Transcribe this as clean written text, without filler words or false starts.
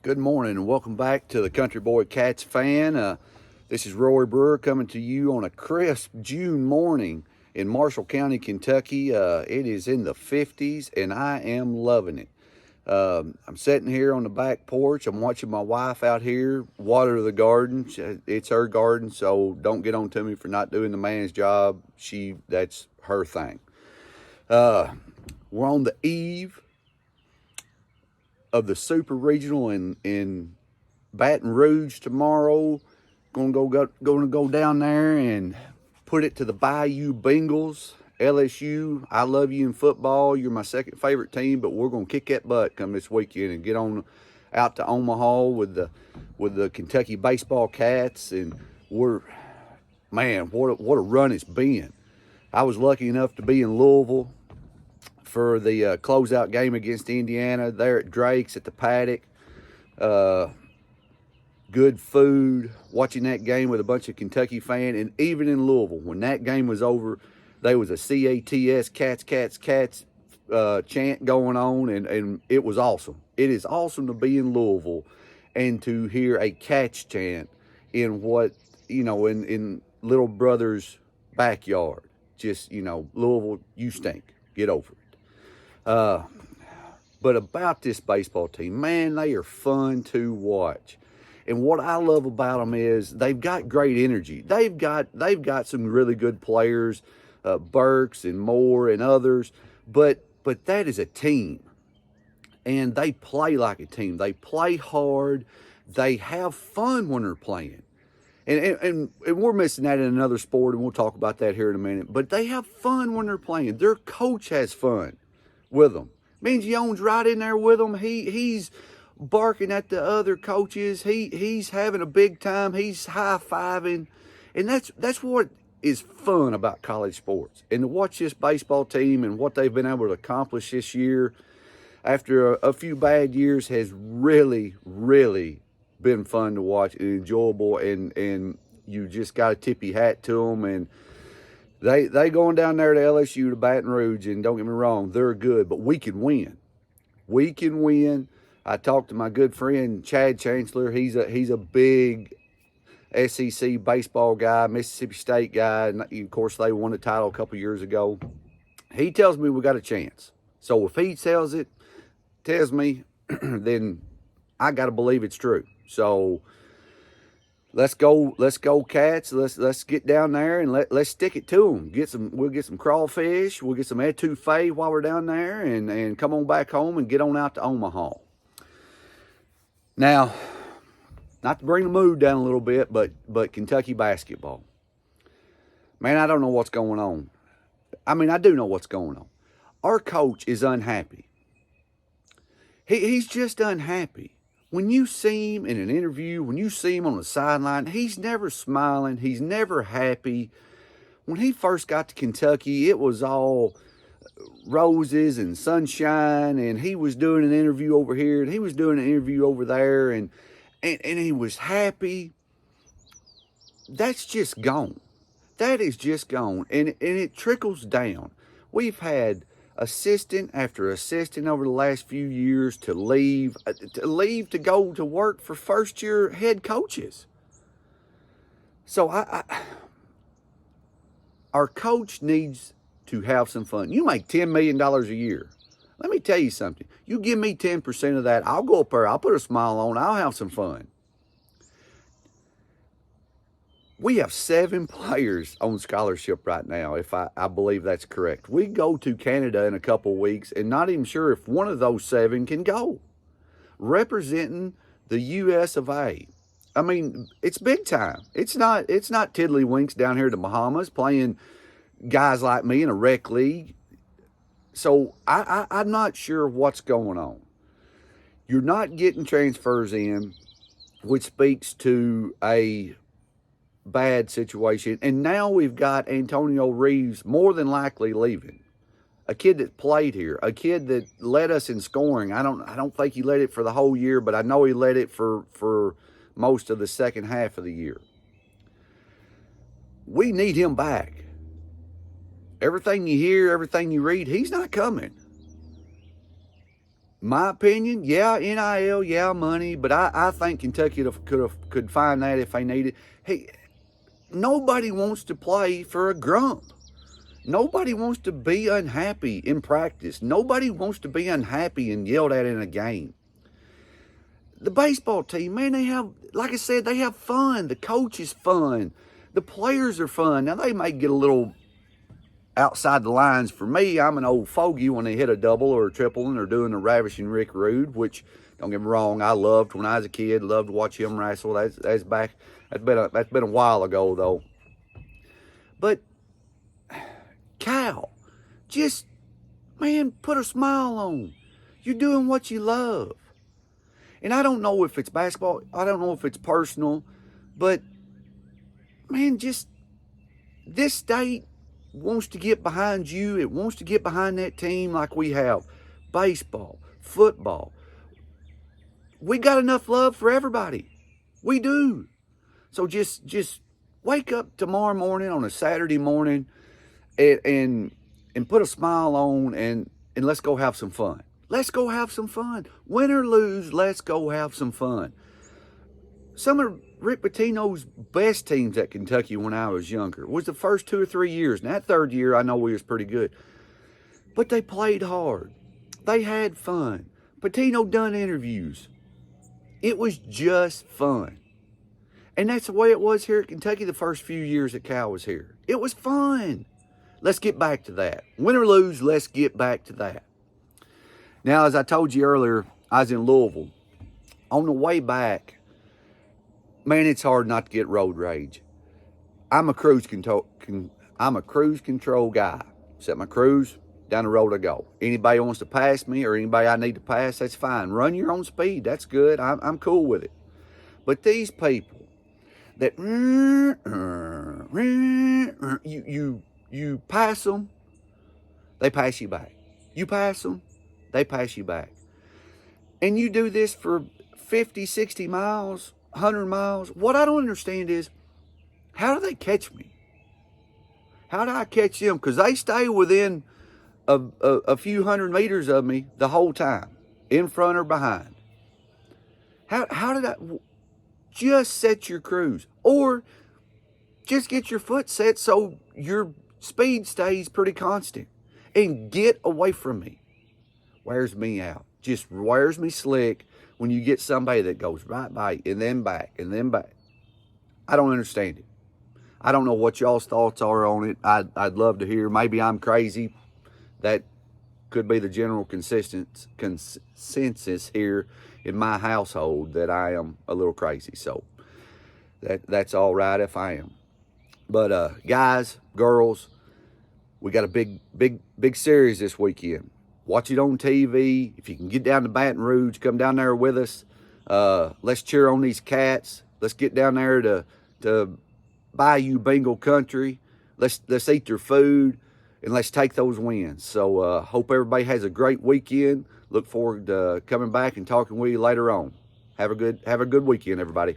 Good morning and welcome back to the Country Boy Cats fan. This is Roy Brewer coming to you on a crisp June morning in Marshall County, Kentucky. It is in the 50s and I am loving it. I'm sitting here on the back porch. I'm watching my wife out here water the garden. It's her garden, so don't get on to me for not doing the man's job. That's her thing. We're on the eve of the Super Regional in Baton Rouge tomorrow. Going to go down there and put it to the Bayou Bengals. LSU, I love you in football. You're my second favorite team, but we're going to kick that butt come this weekend and get on out to Omaha with the Kentucky baseball Cats. And what a run it's been. I was lucky enough to be in Louisville for the closeout game against Indiana there at Drake's at the Paddock. Good food, watching that game with a bunch of Kentucky fans. And even in Louisville, when that game was over, there was a CATS, Cats chant going on, and it was awesome. It is awesome to be in Louisville and to hear a Cats chant in in little brother's backyard. Just, Louisville, you stink. Get over it. But about this baseball team, man, they are fun to watch. And what I love about them is they've got great energy. They've got some really good players, Burks and Moore and others, but that is a team. And they play like a team. They play hard. They have fun when they're playing. And we're missing that in another sport, and we'll talk about that here in a minute. But they have fun when they're playing. Their coach has fun with them. Mangione's right in there with them. He's barking at the other coaches. He's having a big time. He's high-fiving. And that's what is fun about college sports. And to watch this baseball team and what they've been able to accomplish this year after a few bad years has really, really been fun to watch and enjoyable. And you just got to tip your hat to them. And They going down there to LSU to Baton Rouge, and don't get me wrong, they're good, but we can win. We can win. I talked to my good friend Chad Chancellor. He's a big SEC baseball guy, Mississippi State guy, and of course they won the title a couple years ago. He tells me we got a chance. So if he tells me, then I got to believe it's true. So let's go, Cats. Let's get down there and let's stick it to them. We'll get some crawfish. We'll get some etouffee while we're down there, and come on back home and get on out to Omaha. Now, not to bring the mood down a little bit, but Kentucky basketball. Man, I don't know what's going on. I mean, I do know what's going on. Our coach is unhappy. He's just unhappy. When you see him in an interview, when you see him on the sideline, he's never smiling. He's never happy. When he first got to Kentucky, it was all roses and sunshine, and he was doing an interview over here, and he was doing an interview over there, and he was happy. That's just gone. That is just gone, and it trickles down. We've had assistant after assistant over the last few years to leave to go to work for first-year head coaches. So our coach needs to have some fun. You make $10 million a year. Let me tell you something. You give me 10% of that, I'll go up there, I'll put a smile on, I'll have some fun. We have 7 players on scholarship right now, if I believe that's correct. We go to Canada in a couple weeks and not even sure if one of those 7 can go, representing the U.S. of A. I mean, it's big time. It's not tiddlywinks down here in the Bahamas playing guys like me in a rec league. So I'm not sure what's going on. You're not getting transfers in, which speaks to a bad situation. And now we've got Antonio Reeves more than likely leaving. A kid that played here, a kid that led us in scoring. I don't think he led it for the whole year, but I know he led it for most of the second half of the year. We need him back. Everything you hear, everything you read, he's not coming. My opinion, yeah, NIL, yeah, money, but I think Kentucky could find that if they needed. Hey, nobody wants to play for a grump. Nobody wants to be unhappy in practice. Nobody wants to be unhappy and yelled at in a game. The baseball team, man, they have, like I said, they have fun. The coach is fun. The players are fun. Now, they may get a little outside the lines. For me, I'm an old fogey when they hit a double or a triple and they're doing a ravishing Rick Rude, which, don't get me wrong, I loved when I was a kid. Loved to watch him wrestle. That's been a while ago, though. But Cal, just, man, put a smile on. You're doing what you love. And I don't know if it's basketball. I don't know if it's personal. But, man, just this state wants to get behind you. It wants to get behind that team like we have. Baseball, football. We got enough love for everybody. We do. So just wake up tomorrow morning on a Saturday morning and put a smile on and let's go have some fun. Let's go have some fun. Win or lose, let's go have some fun. Some of Rick Pitino's best teams at Kentucky when I was younger was the first 2 or 3 years. And that third year, I know we was pretty good. But they played hard. They had fun. Pitino done interviews. It was just fun. And that's the way it was here at Kentucky the first few years that Cal was here. It was fun. Let's get back to that. Win or lose, let's get back to that. Now, as I told you earlier, I was in Louisville. On the way back, man, it's hard not to get road rage. I'm a cruise control guy. Set my cruise, down the road I go. Anybody wants to pass me or anybody I need to pass, that's fine. Run your own speed. That's good. I'm cool with it. But these people that you pass them, they pass you back. You pass them, they pass you back. And you do this for 50, 60 miles, 100 miles. What I don't understand is, how do they catch me? How do I catch them? Because they stay within a few hundred meters of me the whole time, in front or behind. How did I... Just set your cruise. Or just get your foot set so your speed stays pretty constant. And get away from me. Wears me out. Just wears me slick when you get somebody that goes right by and then back and then back. I don't understand it. I don't know what y'all's thoughts are on it. I'd love to hear. Maybe I'm crazy. That could be the general consensus here in my household, that I am a little crazy. So that's all right if I am. But guys, girls, we got a big series this weekend. Watch it on TV. If you can get down to Baton Rouge, come down there with us. Let's cheer on these Cats. Let's get down there to Bayou Bengal country. Let's eat their food and let's take those wins. So hope everybody has a great weekend. Look forward to coming back and talking with you later on. Have a good weekend, everybody.